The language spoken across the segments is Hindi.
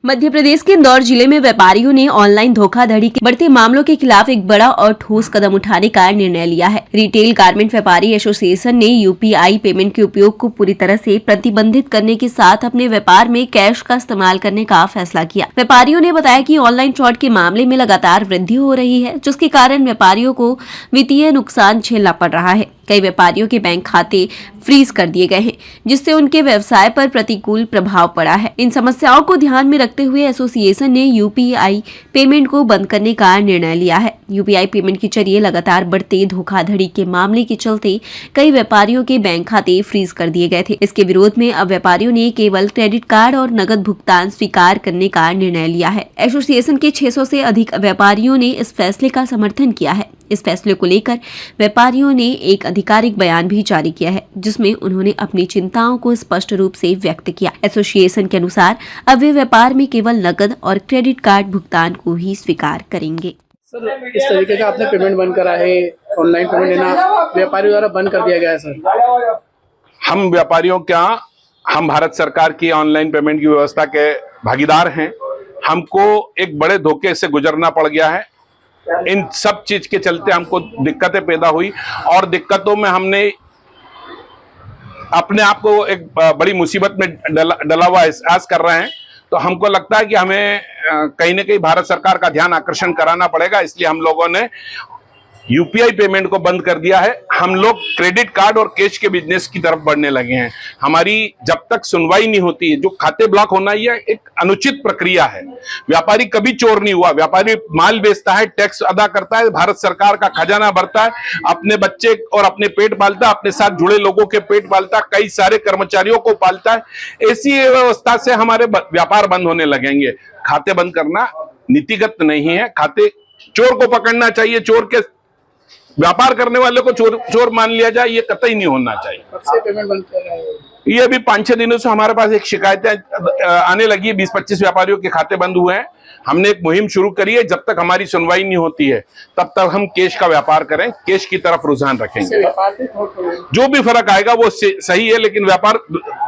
मध्य प्रदेश के इंदौर जिले में व्यापारियों ने ऑनलाइन धोखाधड़ी के बढ़ते मामलों के खिलाफ एक बड़ा और ठोस कदम उठाने का निर्णय लिया है। रिटेल गारमेंट व्यापारी एसोसिएशन ने यूपीआई पेमेंट के उपयोग को पूरी तरह से प्रतिबंधित करने के साथ अपने व्यापार में कैश का इस्तेमाल करने का फैसला किया। व्यापारियों ने बताया कि ऑनलाइन फ्रॉड के मामले में लगातार वृद्धि हो रही है, जिसके कारण व्यापारियों को वित्तीय नुकसान झेलना पड़ रहा है। कई व्यापारियों के बैंक खाते फ्रीज कर दिए गए हैं, जिससे उनके व्यवसाय पर प्रतिकूल प्रभाव पड़ा है। इन समस्याओं को ध्यान में रखते हुए एसोसिएशन ने यूपीआई पेमेंट को बंद करने का निर्णय लिया है। यूपीआई पेमेंट के जरिए लगातार बढ़ते धोखाधड़ी के मामले के चलते कई व्यापारियों के बैंक खाते फ्रीज कर दिए गए थे। इसके विरोध में अब व्यापारियों ने केवल क्रेडिट कार्ड और नकद भुगतान स्वीकार करने का निर्णय लिया है। एसोसिएशन के 600 से अधिक व्यापारियों ने इस फैसले का समर्थन किया है। इस फैसले को लेकर व्यापारियों ने एक आधिकारिक बयान भी जारी किया है, जिसमें उन्होंने अपनी चिंताओं को स्पष्ट रूप से व्यक्त किया। एसोसिएशन के अनुसार अब वे व्यापार में केवल नकद और क्रेडिट कार्ड भुगतान को ही स्वीकार करेंगे। सर, इस तरीके का आपने पेमेंट बंद करा है, ऑनलाइन पेमेंट लेना व्यापारियों द्वारा बंद कर दिया गया है। सर, हम व्यापारियों हम भारत सरकार की ऑनलाइन पेमेंट की व्यवस्था के भागीदार हैं। हमको एक बड़े धोखे से गुजरना पड़ गया है। इन सब चीज के चलते हमको दिक्कतें पैदा हुई और दिक्कतों में हमने अपने आप को एक बड़ी मुसीबत में डला हुआ एहसास कर रहे हैं। तो हमको लगता है कि हमें कहीं ना कहीं भारत सरकार का ध्यान आकर्षण कराना पड़ेगा। इसलिए हम लोगों ने यूपीआई पेमेंट को बंद कर दिया है। हम लोग क्रेडिट कार्ड और कैश के बिजनेस की तरफ बढ़ने लगे हैं। हमारी जब तक सुनवाई नहीं होती है, जो खाते ब्लॉक होना ये एक अनुचित प्रक्रिया है। व्यापारी कभी चोर नहीं हुआ। व्यापारी माल बेचता है, टैक्स अदा करता है, भारत सरकार का खजाना भरता है, अपने बच्चे और अपने पेट पालता है, अपने साथ जुड़े लोगों के पेट पालता है, कई सारे कर्मचारियों को पालता है। ऐसी व्यवस्था से हमारे व्यापार बंद होने लगेंगे। खाते बंद करना नीतिगत नहीं है। खाते चोर को पकड़ना चाहिए, चोर के व्यापार करने वाले को चोर मान लिया जाए, ये कतई नहीं होना चाहिए। कब से पेमेंट बंद कर रहे हैं? ये अभी 5-6 दिनों से हमारे पास एक शिकायतें आने लगी है। 20-25 व्यापारियों के खाते बंद हुए हैं। हमने एक मुहिम शुरू करी है। जब तक हमारी सुनवाई नहीं होती है तब तक हम कैश का व्यापार करें, कैश की तरफ रुझान रखेंगे। जो भी फर्क आएगा वो सही है, लेकिन व्यापार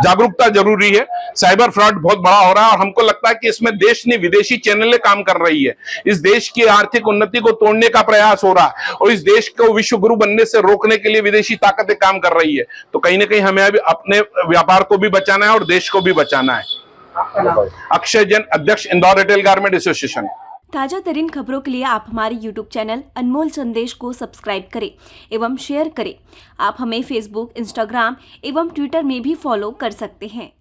जागरूकता जरूरी है। साइबर फ्रॉड बहुत बड़ा हो रहा है और हमको लगता है कि इसमें देश ने विदेशी चैनलें काम कर रही है। इस देश की आर्थिक उन्नति को तोड़ने का प्रयास हो रहा है और इस देश को विश्व गुरु बनने से रोकने के लिए विदेशी ताकतें काम कर रही है। तो कहीं ना कहीं हमें अभी अपने व्यापार को भी बचाना है और देश को भी बचाना है। अक्षय जैन, अध्यक्ष इंदौर रिटेल गारमेंट एसोसिएशन। ताजा तरीन खबरों के लिए आप हमारे YouTube चैनल अनमोल संदेश को सब्सक्राइब करें एवं शेयर करें। आप हमें Facebook, Instagram एवं Twitter में भी फॉलो कर सकते हैं।